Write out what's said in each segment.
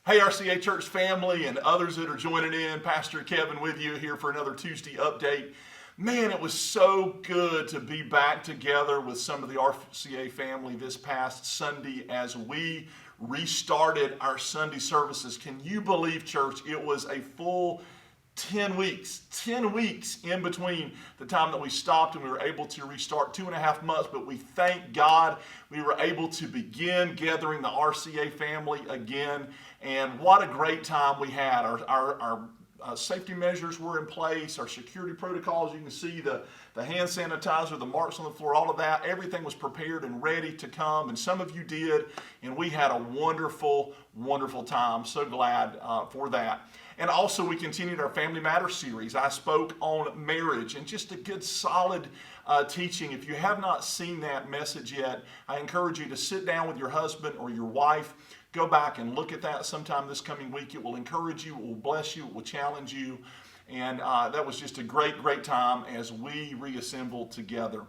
Hey, RCA Church family and others that are joining in, Pastor Kevin with you here for another Tuesday update. Man, it was so good to be back together with some of the RCA family this past Sunday as we restarted our Sunday services. Can you believe, church, it was a full 10 weeks in between the time that we stopped and we were able to restart 2.5 months, but we thank God we were able to begin gathering the RCA family again, and what a great time we had. Our safety measures were in place, our security protocols, you can see the hand sanitizer, the marks on the floor, all of that, everything was prepared and ready to come, and some of you did, and we had a wonderful, wonderful time. So glad for that. And also we continued our Family Matters series. I spoke on marriage and just a good solid teaching. If you have not seen that message yet, I encourage you to sit down with your husband or your wife, go back and look at that sometime this coming week. It will encourage you, it will bless you, it will challenge you. And that was just a great, great time as we reassembled together.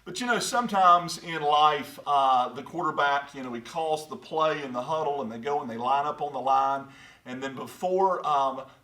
But you know, sometimes in life, the quarterback, he calls the play in the huddle and they go and they line up on the line. And then before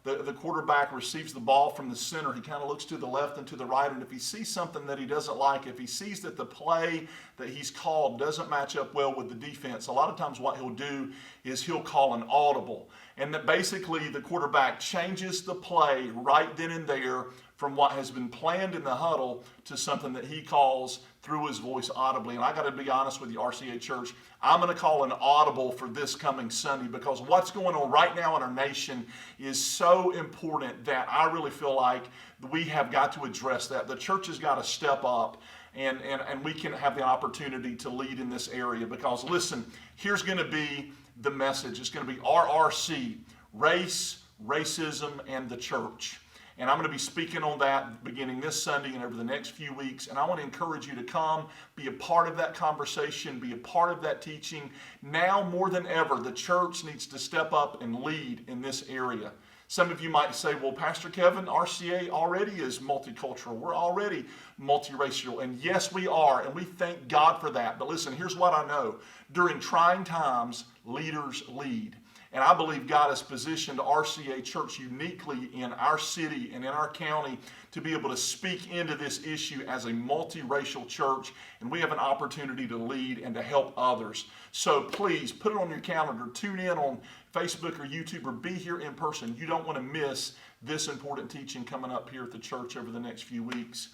the quarterback receives the ball from the center, he kind of looks to the left and to the right. And if he sees something that he doesn't like, if he sees that the play that he's called doesn't match up well with the defense, a lot of times what he'll do is he'll call an audible. And that basically the quarterback changes the play right then and there from what has been planned in the huddle to something that he calls through his voice audibly. And I got to be honest with you, RCA Church, I'm going to call an audible for this coming Sunday because what's going on right now in our nation is so important that I really feel like we have got to address that. The church has got to step up and we can have the opportunity to lead in this area because listen, here's going to be the message. It's going to be RRC, race, racism, and the church. And I'm going to be speaking on that beginning this Sunday and over the next few weeks. And I want to encourage you to come, be a part of that conversation, be a part of that teaching. Now more than ever, the church needs to step up and lead in this area. Some of you might say, well, Pastor Kevin, RCA already is multicultural. We're already multiracial. And yes, we are. And we thank God for that. But listen, here's what I know. During trying times, leaders lead. And I believe God has positioned RCA Church uniquely in our city and in our county to be able to speak into this issue as a multiracial church. And we have an opportunity to lead and to help others. So please put it on your calendar. Tune in on Facebook or YouTube or be here in person. You don't want to miss this important teaching coming up here at the church over the next few weeks.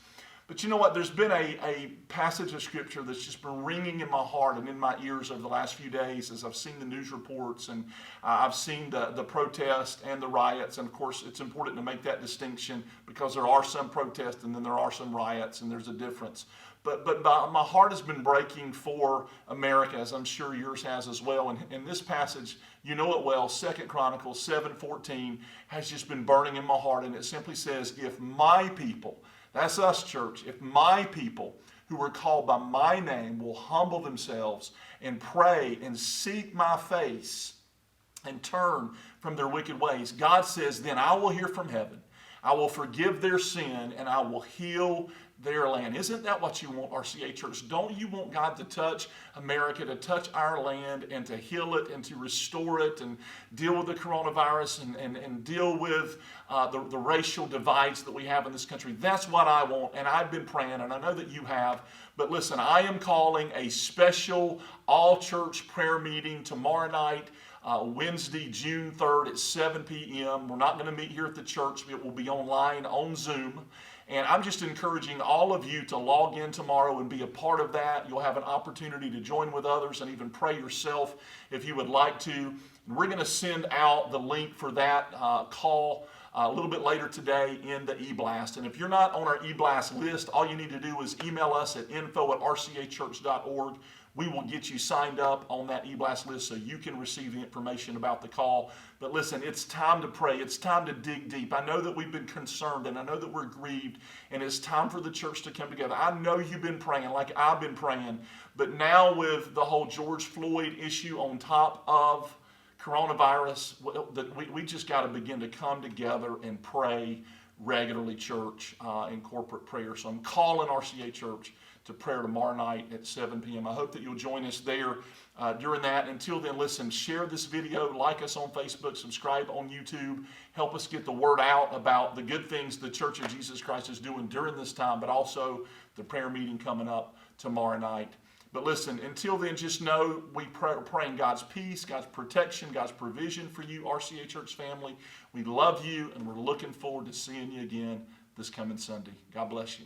But you know what? There's been a passage of Scripture that's just been ringing in my heart and in my ears over the last few days as I've seen the news reports and I've seen the protests and the riots. And of course, it's important to make that distinction because there are some protests and then there are some riots and there's a difference. But my heart has been breaking for America, as I'm sure yours has as well. And this passage, you know it well, 2 Chronicles 7:14, has just been burning in my heart. And it simply says, if my people, that's us, church, if my people who are called by my name will humble themselves and pray and seek my face and turn from their wicked ways, God says, then I will hear from heaven. I will forgive their sin and I will heal their land. Isn't that what you want, RCA Church? Don't you want God to touch America, to touch our land and to heal it and to restore it and deal with the coronavirus and deal with the racial divides that we have in this country? That's what I want, and I've been praying, and I know that you have. But listen, I am calling a special all-church prayer meeting tomorrow night, Wednesday, June 3rd at 7 p.m. We're not going to meet here at the church. It will be online on Zoom. And I'm just encouraging all of you to log in tomorrow and be a part of that. You'll have an opportunity to join with others and even pray yourself if you would like to. And we're going to send out the link for that call a little bit later today in the e-blast. And if you're not on our e-blast list, all you need to do is email us at info@rcachurch.org. We will get you signed up on that e-blast list so you can receive the information about the call. But listen, it's time to pray. It's time to dig deep. I know that we've been concerned and I know that we're grieved, and it's time for the church to come together. I know you've been praying like I've been praying, but now with the whole George Floyd issue on top of coronavirus, we just got to begin to come together and pray regularly, church, in corporate prayer. So I'm calling RCA Church to prayer tomorrow night at 7 p.m. I hope that you'll join us there during that. Until then, listen, share this video, like us on Facebook, subscribe on YouTube, help us get the word out about the good things the Church of Jesus Christ is doing during this time, but also the prayer meeting coming up tomorrow night. But listen, until then, just know we're praying God's peace, God's protection, God's provision for you, RCA Church family. We love you, and we're looking forward to seeing you again this coming Sunday. God bless you.